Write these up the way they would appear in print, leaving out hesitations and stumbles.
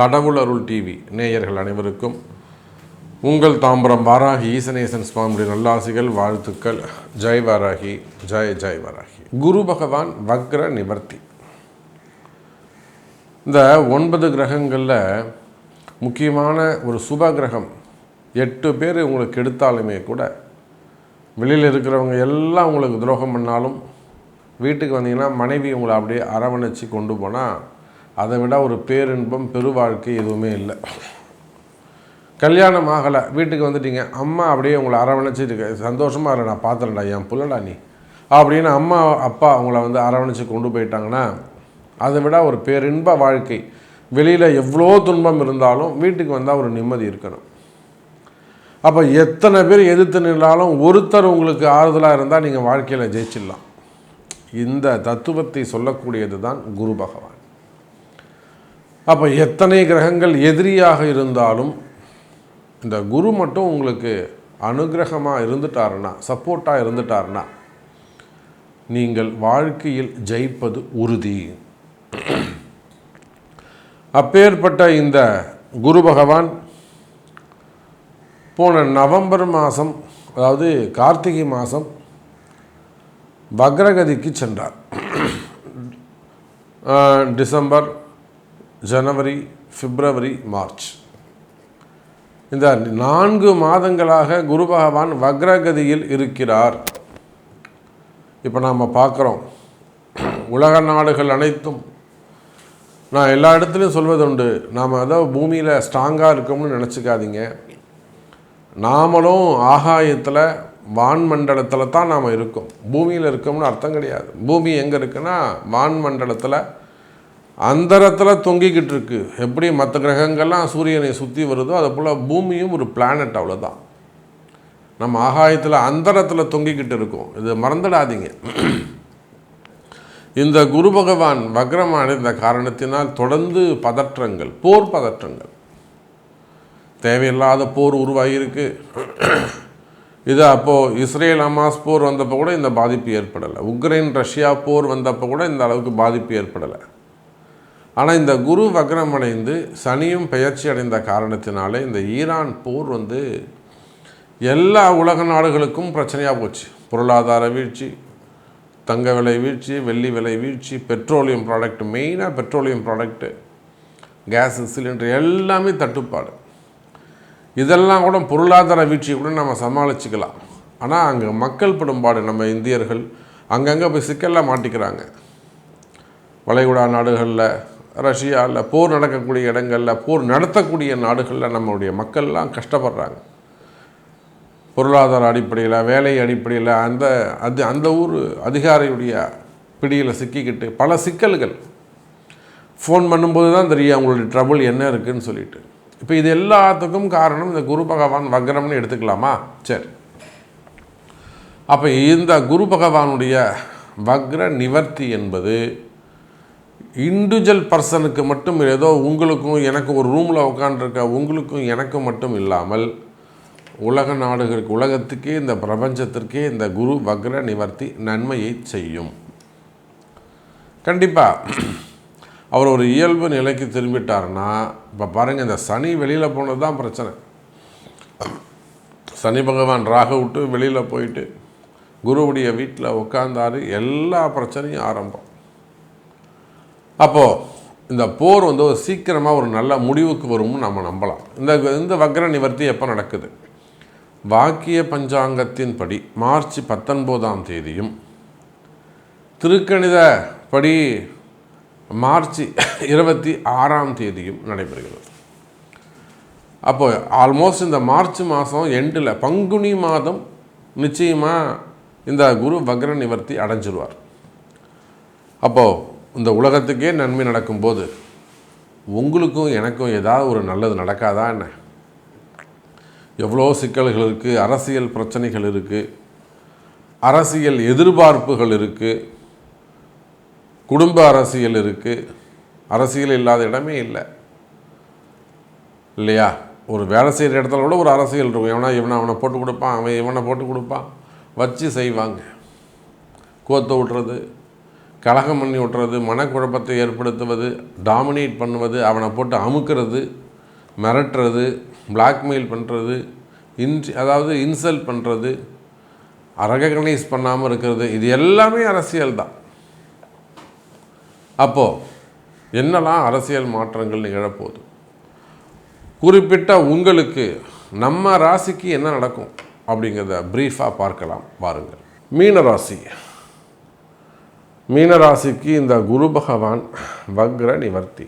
கடவுள் அருள் டிவி நேயர்கள் அனைவருக்கும் உங்கள் தாம்பரம் வாராகி ஈசனேசன் சுவாமியுடைய நல்லாசிகள், வாழ்த்துக்கள். ஜெய் வாராகி, ஜெய் ஜெய் வாராகி. குரு பகவான் வக்ர நிவர்த்தி. இந்த 9 கிரகங்களில் முக்கியமான ஒரு சுப கிரகம் 8 பேர் உங்களுக்கு எடுத்தாலுமே கூட, வெளியில் இருக்கிறவங்க எல்லாம் உங்களுக்கு துரோகம் பண்ணாலும் வீட்டுக்கு வந்தீங்கன்னா மனைவி உங்களை அப்படியே அரவணைச்சி கொண்டு போனால் அதை விட ஒரு பேரின்பம் பெரு வாழ்க்கை எதுவுமே இல்லை. கல்யாணம் ஆகலை, வீட்டுக்கு வந்துட்டீங்க, அம்மா அப்படியே உங்களை அரவணைச்சிட்டு சந்தோஷமாக இல்லை, நான் பார்த்துறேன்டா என் புள்ளடா நீ அப்படின்னு அம்மா அப்பா உங்களை வந்து அரவணைச்சி கொண்டு போயிட்டாங்கன்னா அதை விட ஒரு பேரின்ப வாழ்க்கை. வெளியில் எவ்வளோ துன்பம் இருந்தாலும் வீட்டுக்கு வந்தால் ஒரு நிம்மதி இருக்கணும். அப்போ எத்தனை பேர் எதிர்த்து நின்றாலும் ஒருத்தர் உங்களுக்கு ஆறுதலாக இருந்தால் நீங்கள் வாழ்க்கையில் ஜெயிச்சிடலாம். இந்த தத்துவத்தை சொல்லக்கூடியது தான் குரு பகவான். அப்போ எத்தனை கிரகங்கள் எதிரியாக இருந்தாலும் இந்த குரு மட்டும் உங்களுக்கு அனுகிரகமாக இருந்துட்டாருன்னா, சப்போர்ட்டாக இருந்துட்டாருன்னா நீங்கள் வாழ்க்கையில் ஜெயிப்பது உறுதி. அப்பேற்பட்ட இந்த குரு பகவான் போன நவம்பர் மாதம், அதாவது கார்த்திகை மாதம் வக்ரகதிக்கு சென்றார். டிசம்பர், ஜனவரி, பிப்ரவரி, மார்ச் இந்த 4 மாதங்களாக குரு பகவான் வக்ரகதியில் இருக்கிறார். இப்போ நாம் பார்க்குறோம், உலக நாடுகள் அனைத்தும், நான் எல்லா இடத்துலையும் சொல்வது உண்டு, நாம் அதாவது பூமியில் ஸ்ட்ராங்காக இருக்கோம்னு நினச்சிக்காதீங்க. நாமளும் ஆகாயத்தில் வான்மண்டலத்தில் தான் நாம் இருக்கோம். பூமியில் இருக்கோம்னு அர்த்தம் கிடையாது. பூமி எங்கே இருக்குன்னா வான்மண்டலத்தில் அந்தரத்தில் தொங்கிக்கிட்டு இருக்கு. எப்படி மற்ற கிரகங்கள்லாம் சூரியனை சுற்றி வருதோ அதை போல் பூமியும் ஒரு பிளானட், அவ்வளோதான். நம்ம ஆகாயத்தில் அந்தரத்தில் தொங்கிக்கிட்டு இருக்கோம், இது மறந்துடாதீங்க. இந்த குரு பகவான் வக்ரமான இந்த காரணத்தினால் தொடர்ந்து பதற்றங்கள், போர் பதற்றங்கள், தேவையில்லாத போர் உருவாகியிருக்கு. இது அப்போது இஸ்ரேல் ஹமாஸ் போர் வந்தப்போ கூட இந்த பாதிப்பு ஏற்படலை. உக்ரைன் ரஷ்யா போர் வந்தப்போ கூட இந்த அளவுக்கு பாதிப்பு ஏற்படலை. ஆனால் இந்த குரு வக்ரமடைந்து சனியும் பெயர்ச்சி அடைந்த காரணத்தினாலே இந்த ஈரான் போர் வந்து எல்லா உலக நாடுகளுக்கும் பிரச்சனையாக போச்சு. பொருளாதார வீழ்ச்சி, தங்க விலை வீழ்ச்சி, வெள்ளி விலை வீழ்ச்சி, பெட்ரோலியம் ப்ராடக்ட், மெயினாக பெட்ரோலியம் ப்ராடக்ட்டு, கேஸ் சிலிண்டர் எல்லாமே தட்டுப்பாடு. இதெல்லாம் கூட பொருளாதார வீழ்ச்சியை கூட நம்ம சமாளிச்சுக்கலாம். ஆனால் அங்கே மக்கள் படும்பாடு, நம்ம இந்தியர்கள் அங்கங்கே போய் சிக்கலில் மாட்டிக்கிறாங்க. வளைகுடா நாடுகளில், ரஷ்யாவில், போர் நடக்கக்கூடிய இடங்களில், போர் நடத்தக்கூடிய நாடுகளில் நம்மளுடைய மக்கள்லாம் கஷ்டப்படுறாங்க. பொருளாதார அடிப்படையில், வேலை அடிப்படையில் அந்த ஊர் அதிகாரியுடைய பிடியில் சிக்கிக்கிட்டு பல சிக்கல்கள். ஃபோன் பண்ணும்போது தான் தெரியும் அவங்களுடைய ட்ரபுள் என்ன இருக்குதுன்னு சொல்லிட்டு. இப்போ இது எல்லாத்துக்கும் காரணம் இந்த குரு பகவான் வக்ரம்னு எடுத்துக்கலாமா? சரி. அப்போ இந்த குரு பகவானுடைய வக்ர நிவர்த்தி என்பது இண்டிவிஜுவல் பர்சனுக்கு மட்டும், ஏதோ உங்களுக்கும் எனக்கும் ஒரு ரூமில் உட்காந்துருக்க உங்களுக்கும் எனக்கும் மட்டும் இல்லாமல் உலக நாடுகளுக்கு, உலகத்துக்கே, இந்த பிரபஞ்சத்திற்கே இந்த குரு வக்ர நிவர்த்தி நன்மையை செய்யும். கண்டிப்பாக அவர் ஒரு இயல்பு நிலைக்கு திரும்பிட்டார்னா, இப்போ பாருங்கள், இந்த சனி வெளியில் போனது தான் பிரச்சனை. சனி பகவான் ராக விட்டு வெளியில் போயிட்டு குருவுடைய வீட்டில் உட்கார்ந்தாரு, எல்லா பிரச்சனையும் ஆரம்பம். அப்போது இந்த போர் வந்து ஒரு சீக்கிரமாக ஒரு நல்ல முடிவுக்கு வரும்னு நம்ம நம்பலாம். இந்த வக்ர நிவர்த்தி எப்போ நடக்குது? வாக்கிய பஞ்சாங்கத்தின்படி மார்ச் 19ஆம் தேதியும், திருக்கணித படி மார்ச் 26ஆம் தேதியும் நடைபெறுகிறது. அப்போ ஆல்மோஸ்ட் இந்த மார்ச் மாதம் எண்டில், பங்குனி மாதம் நிச்சயமாக இந்த குரு வக்ர நிவர்த்தி அடைஞ்சிருவார். அப்போது இந்த உலகத்துக்கே நன்மை நடக்கும்போது உங்களுக்கும் எனக்கும் ஏதாவது ஒரு நல்லது நடக்காதா என்ன? எவ்வளோ சிக்கல்கள் இருக்குது, அரசியல் பிரச்சனைகள் இருக்குது, அரசியல் எதிர்பார்ப்புகள் இருக்குது, குடும்ப அரசியல் இருக்குது, அரசியல் இல்லாத இடமே இல்லை இல்லையா? ஒரு வேலை செய்கிற இடத்துல கூட ஒரு அரசியல் இருக்கும். அவனை போட்டு கொடுப்பான், அவன் இவனை போட்டு கொடுப்பான், வச்சு செய்வாங்க. கோத்த விட்றது, கலகம் பண்ணி விட்டுறது, மனக்குழப்பத்தை ஏற்படுத்துவது, டாமினேட் பண்ணுவது, அவனை போட்டு அமுக்கிறது, மிரட்டுறது, பிளாக்மெயில் பண்ணுறது, அதாவது இன்சல்ட் பண்ணுறது, ரெகக்னைஸ் பண்ணாமல் இருக்கிறது, இது எல்லாமே அரசியல் தான். அப்போது என்னெல்லாம் அரசியல் மாற்றங்கள் நிகழப்போகுது, குறிப்பிட்ட உங்களுக்கு நம்ம ராசிக்கு என்ன நடக்கும் அப்படிங்கிறத ப்ரீஃபாக பார்க்கலாம் பாருங்கள். மீனராசிக்கு இந்த குரு பகவான் வக்ர நிவர்த்தி.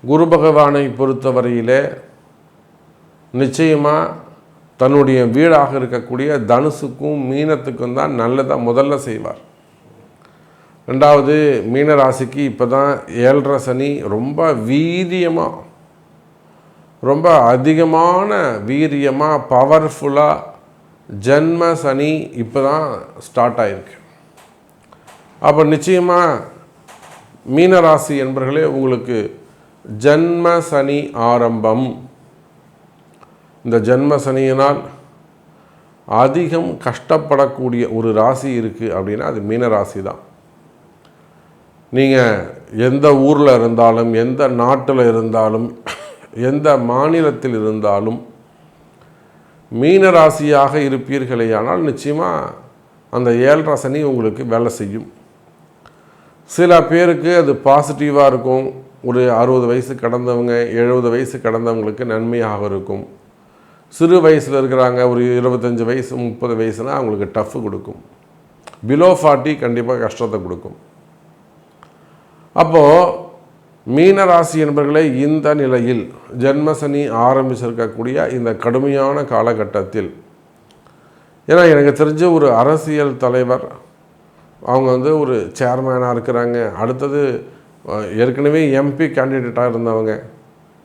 குரு பகவானை பொறுத்தவரையிலே நிச்சயமாக தன்னுடைய வீடாக இருக்கக்கூடிய தனுசுக்கும் மீனத்துக்கும் தான் நல்லதாக முதல்ல செய்வார். ரெண்டாவது, மீனராசிக்கு இப்போ தான் 7.5 சனி ரொம்ப வீரியமாக, ரொம்ப அதிகமான வீரியமாக, பவர்ஃபுல்லாக ஜென்ம சனி இப்போ தான் ஸ்டார்ட் ஆகிருக்கு. அப்போ நிச்சயமாக மீனராசி என்பர்களே, உங்களுக்கு ஜென்ம சனி ஆரம்பம். இந்த ஜென்ம சனியினால் அதிகம் கஷ்டப்படக்கூடிய ஒரு ராசி இருக்குது அப்படின்னா அது மீனராசி தான். நீங்கள் எந்த ஊரில் இருந்தாலும், எந்த நாட்டில் இருந்தாலும், எந்த மாநிலத்தில் இருந்தாலும் மீனராசியாக இருப்பீர்களேயானால் நிச்சயமாக அந்த 7.5 சனி உங்களுக்கு வேலை செய்யும். சில பேருக்கு அது பாசிட்டிவாக இருக்கும். ஒரு 60 வயசு கடந்தவங்க, 70 வயசு கடந்தவங்களுக்கு நன்மையாக இருக்கும். சிறு வயசில் இருக்கிறாங்க, ஒரு 25 வயசு 30 வயசுனால் அவங்களுக்கு டஃப்பு கொடுக்கும். பிலோ 40 கண்டிப்பாக கஷ்டத்தை கொடுக்கும். அப்போது மீனராசி என்பவர்களே, இந்த நிலையில் ஜென்மசனி ஆரம்பிச்சிருக்கக்கூடிய இந்த கடுமையான காலகட்டத்தில், ஏன்னா எனக்கு தெரிஞ்ச ஒரு அரசியல் தலைவர், அவங்க ஒரு சேர்மேனாக இருக்கிறாங்க. அடுத்தது ஏற்கனவே எம்பி கேண்டிடேட்டாக இருந்தவங்க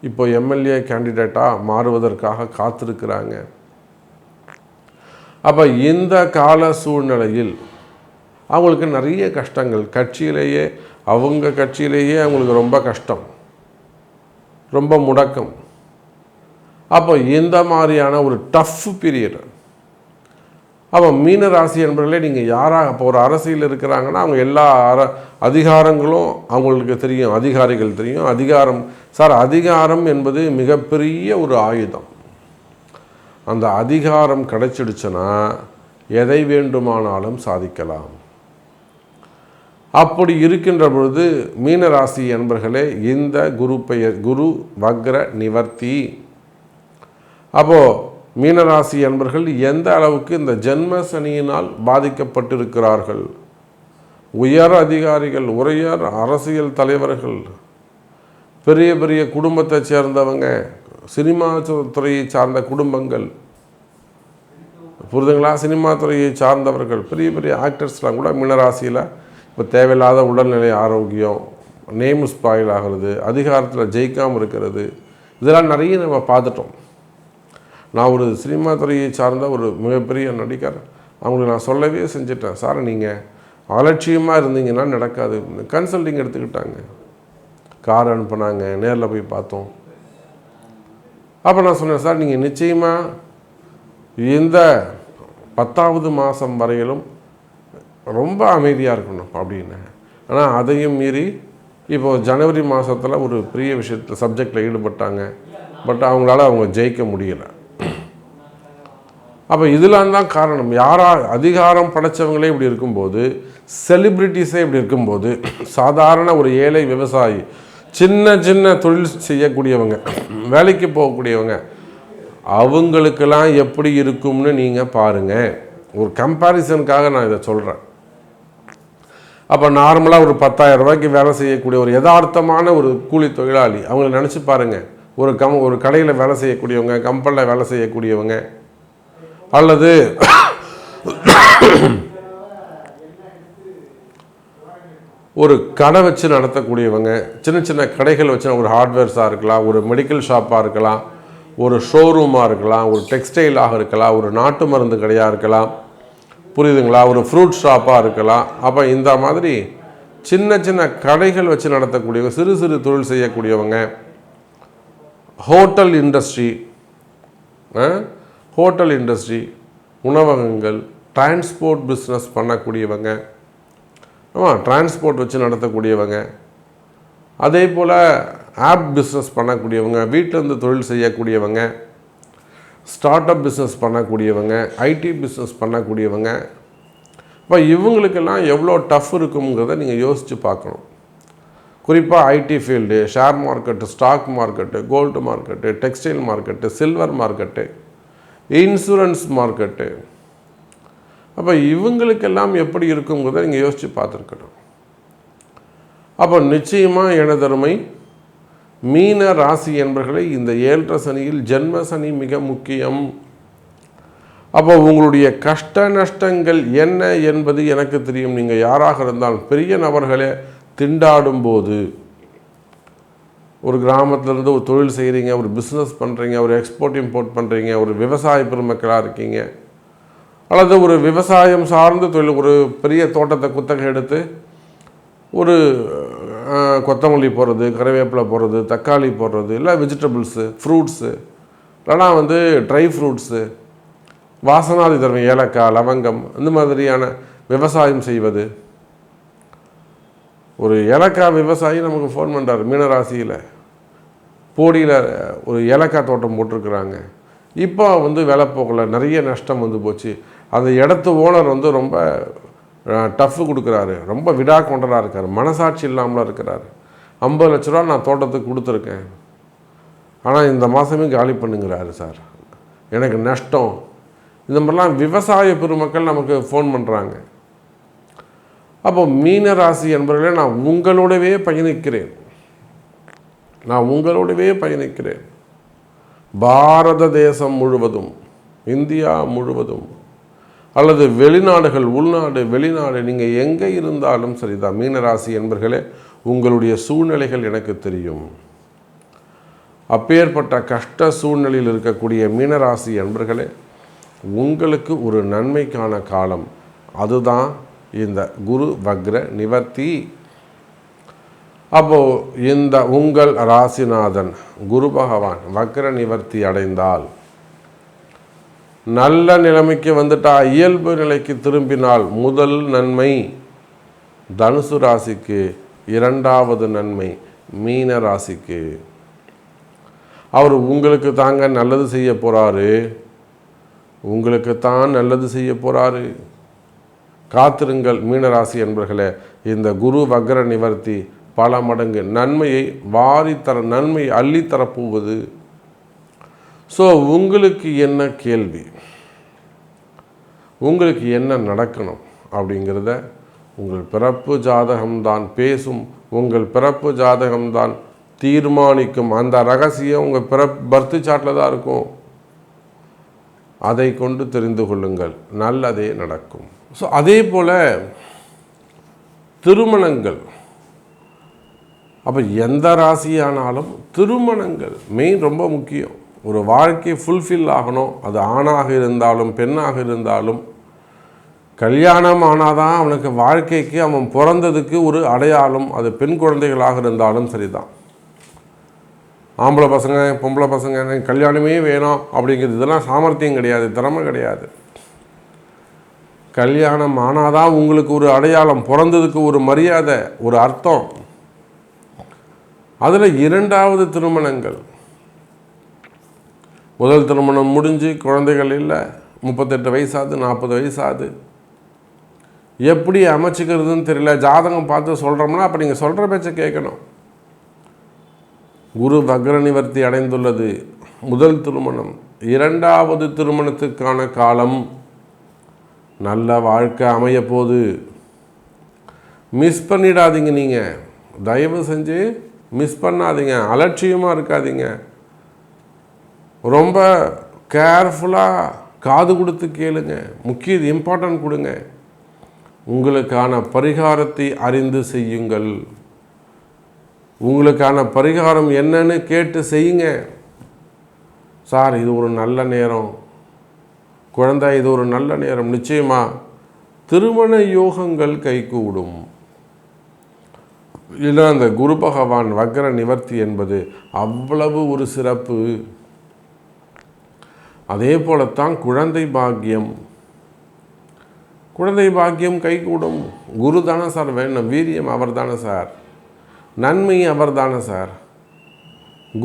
இப்போ எம்எல்ஏ கேண்டிடேட்டாக மாறுவதற்காக காத்திருக்கிறாங்க. அப்போ இந்த கால சூழ்நிலையில் அவங்களுக்கு நிறைய கஷ்டங்கள், அவங்க கட்சியிலேயே அவங்களுக்கு ரொம்ப கஷ்டம், ரொம்ப முடக்கம். அப்போ இந்த மாதிரியான ஒரு டஃப் பீரியட். அப்போ மீனராசி என்பவர்களே, நீங்கள் யாராக இப்போ ஒரு அரசியல் இருக்கிறாங்கன்னா அவங்க எல்லா அதிகாரங்களும் அவங்களுக்கு தெரியும், அதிகாரிகள் தெரியும். அதிகாரம் என்பது மிகப்பெரிய ஒரு ஆயுதம். அந்த அதிகாரம் கிடைச்சிடுச்சுன்னா எதை வேண்டுமானாலும் சாதிக்கலாம். அப்படி இருக்கின்ற பொழுது மீனராசி என்பர்களே, இந்த குரு வக்ர நிவர்த்தி. அப்போது மீனராசி என்பர்கள் எந்த அளவுக்கு இந்த ஜென்ம சனியினால் பாதிக்கப்பட்டிருக்கிறார்கள், உயர் அதிகாரிகள், உயர் அரசியல் தலைவர்கள், பெரிய பெரிய குடும்பத்தை சேர்ந்தவங்க, சினிமா துறையை சார்ந்த குடும்பங்கள், புரிதுங்களா, சினிமா துறையை சார்ந்தவர்கள், பெரிய பெரிய ஆக்டர்ஸ்லாம் கூட மீனராசியில் இப்போ தேவையில்லாத உடல்நிலை ஆரோக்கியம், நேம் ஸ்பாயில் ஆகிறது, அதிகாரத்தில் ஜெயிக்காமல் இருக்கிறது, இதெல்லாம் நிறைய நம்ம பார்த்துட்டோம். நான் ஒரு சினிமா துறையை சார்ந்த ஒரு மிகப்பெரிய நடிகர், அவங்களுக்கு நான் சொல்லவே செஞ்சிட்டேன், சார் நீங்கள் அலட்சியமாக இருந்தீங்கன்னா நடக்காது. கன்சல்டிங் எடுத்துக்கிட்டாங்க, கார் அனுப்புனாங்க, நேரில் போய் பார்த்தோம். அப்போ நான் சொன்னேன், சார் நீங்கள் நிச்சயமாக இந்த 10வது மாதம் வரையிலும் ரொம்ப அமைதியாக இருக்கணும் அப்படின்னு. ஆனால் அதையும் மீறி இப்போது ஜனவரி மாதத்தில் ஒரு பெரிய விஷயத்தில் சப்ஜெக்டில் ஈடுபட்டாங்க. பட் அவங்க ஜெயிக்க முடியலை. அப்போ இதெல்லாம் தான் காரணம். அதிகாரம் படைத்தவங்களே இப்படி இருக்கும்போது, செலிப்ரிட்டிஸே இப்படி இருக்கும்போது, சாதாரண ஒரு ஏழை விவசாயி, சின்ன சின்ன தொழில் செய்யக்கூடியவங்க, வேலைக்கு போகக்கூடியவங்க, அவங்களுக்கெல்லாம் எப்படி இருக்கும்னு நீங்கள் பாருங்கள். ஒரு கம்பேரிசனுக்காக நான் இதை சொல்கிறேன். அப்போ நார்மலாக ஒரு 10,000 ரூபாய்க்கு வேலை செய்யக்கூடிய ஒரு யதார்த்தமான ஒரு கூலி தொழிலாளி, அவங்கள நினச்சி பாருங்கள். ஒரு கடையில் வேலை செய்யக்கூடியவங்க, கம்பெனியில் வேலை செய்யக்கூடியவங்க, அல்லது ஒரு கடை வச்சு நடத்தக்கூடியவங்க, சின்ன சின்ன கடைகள் வச்சு, ஒரு ஹார்ட்வேர்ஸாக இருக்கலாம், ஒரு மெடிக்கல் ஷாப்பாக இருக்கலாம், ஒரு ஷோரூமாக இருக்கலாம், ஒரு டெக்ஸ்டைலாக இருக்கலாம், ஒரு நாட்டு மருந்து கடையாக இருக்கலாம், புரியுதுங்களா, ஒரு ஃப்ரூட் ஷாப்பாக இருக்கலாம். அப்போ இந்த மாதிரி சின்ன சின்ன கடைகள் வச்சு நடத்தக்கூடியவங்க, சிறு சிறு தொழில் செய்யக்கூடியவங்க, ஹோட்டல் இண்டஸ்ட்ரி, உணவகங்கள், டிரான்ஸ்போர்ட் பிஸ்னஸ் பண்ணக்கூடியவங்க, ஆமாம், டிரான்ஸ்போர்ட் வச்சு நடத்தக்கூடியவங்க, அதே போல் ஆப் பிஸ்னஸ் பண்ணக்கூடியவங்க, வீட்டிலேருந்து தொழில் செய்யக்கூடியவங்க, ஸ்டார்ட் அப் பிஸ்னஸ் பண்ணக்கூடியவங்க, ஐடி பிஸ்னஸ் பண்ணக்கூடியவங்க. இப்போ இவங்களுக்கெல்லாம் எவ்வளோ டஃப் இருக்குங்கிறத நீங்கள் யோசித்து பார்க்கணும். குறிப்பாக IT field, share market, stock market, gold market, textile market, silver market, insurance market. அப்போ இவங்களுக்கெல்லாம் எப்படி இருக்குங்கிறத நீங்கள் யோசித்து பார்த்துருக்கணும். அப்போ நிச்சயமாக எனதருமை மீன ராசி என்பர்களை இந்த 7.5 சனியில் ஜென்ம சனி மிக முக்கியம். அப்போ உங்களுடைய கஷ்ட நஷ்டங்கள் என்ன என்பது எனக்கு தெரியும். நீங்கள் யாராக இருந்தாலும் பெரிய நபர்களே திண்டாடும் போது, ஒரு கிராமத்திலேருந்து ஒரு தொழில் செய்கிறீங்க, ஒரு பிஸ்னஸ் பண்ணுறீங்க, ஒரு எக்ஸ்போர்ட் இம்போர்ட் பண்ணுறீங்க, ஒரு விவசாய பெருமக்களாக இருக்கீங்க, அல்லது ஒரு விவசாயம் சார்ந்த தொழில், ஒரு பெரிய தோட்டத்தை குத்தகை எடுத்து ஒரு கொத்தமல்லி போடுறது, கறிவேப்பிலை போடுறது, தக்காளி போடுறது, இல்லை வெஜிடபிள்ஸு, ஃப்ரூட்ஸு, இல்லைனா ட்ரை ஃப்ரூட்ஸு, வாசனாதி தரும் ஏலக்காய், லவங்கம், இந்த மாதிரியான விவசாயம் செய்வது. ஒரு ஏலக்காய் விவசாயி நமக்கு ஃபோன் பண்ணுறாரு, மீனராசியில் போடியில் ஒரு ஏலக்காய் தோட்டம் போட்டிருக்கிறாங்க. இப்போ விலை போகல, நிறைய நஷ்டம் போச்சு. அந்த இடத்து ஓனர் ரொம்ப டஃப்பு கொடுக்குறாரு, ரொம்ப விடா கொண்டராக இருக்கார், மனசாட்சி இல்லாமல் இருக்கிறார். 50 லட்ச ரூபா நான் தோட்டத்துக்கு கொடுத்துருக்கேன், ஆனால் இந்த மாதமே காலி பண்ணுங்கிறாரு சார், எனக்கு நஷ்டம். இந்த மாதிரிலாம் விவசாய பெருமக்கள் நமக்கு ஃபோன் பண்ணுறாங்க. அப்போ மீனராசி என்பவர்களே, நான் உங்களோடவே பயணிக்கிறேன். பாரத தேசம் முழுவதும், இந்தியா முழுவதும், அல்லது வெளிநாடுகள், உள்நாடு, வெளிநாடு, நீங்கள் எங்கே இருந்தாலும் சரிதான் மீனராசி என்பர்களே, உங்களுடைய சூழ்நிலைகள் எனக்கு தெரியும். அப்பேற்பட்ட கஷ்ட சூழ்நிலையில் இருக்கக்கூடிய மீனராசி என்பர்களே, உங்களுக்கு ஒரு நன்மைக்கான காலம். அதுதான் இந்த குரு வக்ர நிவர்த்தி. அப்போது இந்த உங்கள் ராசிநாதன் குரு பகவான் வக்ர நிவர்த்தி அடைந்தால், நல்ல நிலைமைக்கு வந்துட்டா, இயல்பு நிலைக்கு திரும்பினால் முதல் நன்மை தனுசு ராசிக்கு, 2வது நன்மை மீன ராசிக்கு. அவர் உங்களுக்கு தாங்க நல்லது செய்ய போகிறாரு, உங்களுக்குத்தான் நல்லது செய்ய போகிறாரு. காத்திருங்கள் மீனராசி என்பர்களே, இந்த குரு வக்ர நிவர்த்தி பல மடங்கு நன்மையை நன்மை அள்ளித்தரப்போவது. ஸோ உங்களுக்கு என்ன கேள்வி, உங்களுக்கு என்ன நடக்கணும் அப்படிங்கிறத உங்கள் பிறப்பு ஜாதகம்தான் பேசும், உங்கள் பிறப்பு ஜாதகம்தான் தீர்மானிக்கும். அந்த ரகசியம் உங்கள் பர்த் சார்ட்டில் தான் இருக்கும். அதை கொண்டு தெரிந்து கொள்ளுங்கள், நல்லதே நடக்கும். ஸோ அதே போல் திருமணங்கள், அப்போ எந்த ராசியானாலும் திருமணங்கள் மெயின் ரொம்ப முக்கியம். ஒரு வாழ்க்கை ஃபுல்ஃபில் ஆகணும். அது ஆணாக இருந்தாலும் பெண்ணாக இருந்தாலும், கல்யாணம் ஆனாதான் அவனுக்கு வாழ்க்கைக்கு, அவன் பிறந்ததுக்கு ஒரு அடையாளம். அது பெண் குழந்தைகளாக இருந்தாலும் சரிதான். ஆம்பளை பசங்க பொம்பளை பசங்க கல்யாணமே வேணும் அப்படிங்கிறது இதெல்லாம் சாமர்த்தியம் கிடையாது, திறமை கிடையாது. கல்யாணம் ஆனாதான் உங்களுக்கு ஒரு அடையாளம், பிறந்ததுக்கு ஒரு மரியாதை, ஒரு அர்த்தம். அதில் 2வது திருமணங்கள். முதல் திருமணம் முடிஞ்சு குழந்தைகள் இல்லை, 38 வயசாது, 40 வயசாது, எப்படி அமைச்சிக்கிறதுன்னு தெரியல. ஜாதகம் பார்த்து சொல்கிறோம்னா அப்போ நீங்கள் சொல்கிற பேச்சை கேட்கணும். குரு வக்ர நிவர்த்தி அடைந்துள்ளது. முதல் திருமணம், 2வது திருமணத்துக்கான காலம், நல்ல வாழ்க்கை அமைய போது. மிஸ் பண்ணிடாதீங்க. நீங்கள் தயவு செஞ்சு மிஸ் பண்ணாதீங்க, அலட்சியமாக இருக்காதீங்க. ரொம்ப கேர்ஃபுல்லாக காது கொடுத்து கேளுங்க, முக்கிய இம்பார்ட்டன்ட் கொடுங்க. உங்களுக்கான பரிகாரத்தை அறிந்து செய்யுங்கள். உங்களுக்கான பரிகாரம் என்னன்னு கேட்டு செய்யுங்க. சார் இது ஒரு நல்ல நேரம், குழந்தை இது ஒரு நல்ல நேரம், நிச்சயமாக திருமண யோகங்கள் கைகூடும். இல்லை அந்த குரு பகவான் வக்ர நிவர்த்தி என்பது அவ்வளவு ஒரு சிறப்பு. அதே போலத்தான் குழந்தை பாக்கியம். குழந்தை பாக்கியம் கைகூடும். குரு தானே சார் வேணும், வீரியம் அவர் தானே சார், நன்மை அவர் தானே சார்.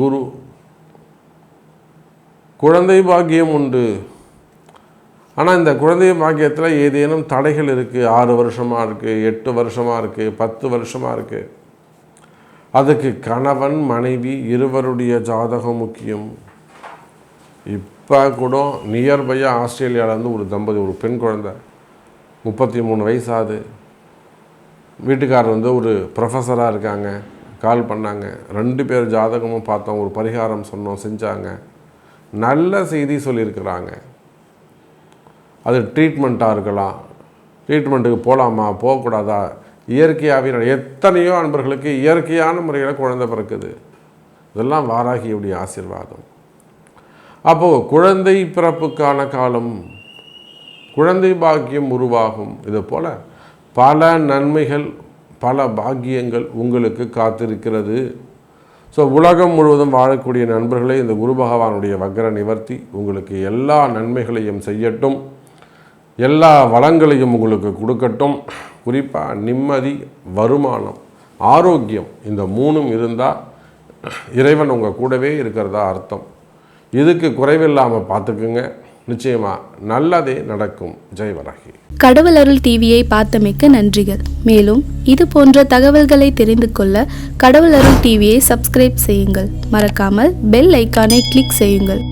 குரு குழந்தை பாக்கியம் உண்டு. ஆனால் இந்த குழந்தை பாக்கியத்தில் ஏதேனும் தடைகள் இருக்குது. 6 வருஷமாக இருக்குது, 8 வருஷமாக இருக்குது, 10 வருஷமாக இருக்குது. அதுக்கு கணவன் மனைவி இருவருடைய ஜாதகம் முக்கியம். இப்போ கூட நியர்பையாக ஆஸ்திரேலியாவிலேருந்து ஒரு தம்பதி, ஒரு பெண் குழந்தை 33 வயசாகுது, வீட்டுக்காரர் ஒரு ப்ரொஃபஸராக இருக்காங்க, கால் பண்ணாங்க. 2 பேர் ஜாதகமும் பார்த்தோம், ஒரு பரிகாரம் சொன்னோம், செஞ்சாங்க. நல்ல செய்தி சொல்லியிருக்கிறாங்க. அது ட்ரீட்மெண்ட்டாக இருக்கலாம், ட்ரீட்மெண்ட்டுக்கு போகலாமா போகக்கூடாதா, இயற்கையாகவே எத்தனையோ அன்பர்களுக்கு இயற்கையான முறையில் குழந்தை பிறக்குது. இதெல்லாம் வாராகியுடைய ஆசீர்வாதம். அப்போது குழந்தை பிறப்புக்கான காலம், குழந்தை பாக்கியம் உருவாகும். இது போல் பல நன்மைகள், பல பாக்கியங்கள் உங்களுக்கு காத்திருக்கிறது. ஸோ உலகம் முழுவதும் வாழக்கூடிய நண்பர்களே, இந்த குரு பகவானுடைய வக்ர நிவர்த்தி உங்களுக்கு எல்லா நன்மைகளையும் செய்யட்டும், எல்லா வளங்களையும் உங்களுக்கு கொடுக்கட்டும். குறிப்பாக நிம்மதி, வருமானம், ஆரோக்கியம், இந்த 3ம் இருந்தால் இறைவன் உங்கள் கூடவே இருக்கிறதா அர்த்தம். இதுக்கு குறைவில்லாமல் பார்த்துக்குங்க, நிச்சயமாக நல்லதே நடக்கும். ஜெய் வராகி. கடவுள் அருள் டிவியை பார்த்தமைக்க நன்றிகள். மேலும் இது போன்ற தகவல்களை தெரிந்து கொள்ள கடவுள் அருள் டிவியை சப்ஸ்கிரைப் செய்யுங்கள். மறக்காமல் பெல் ஐக்கானை கிளிக் செய்யுங்கள்.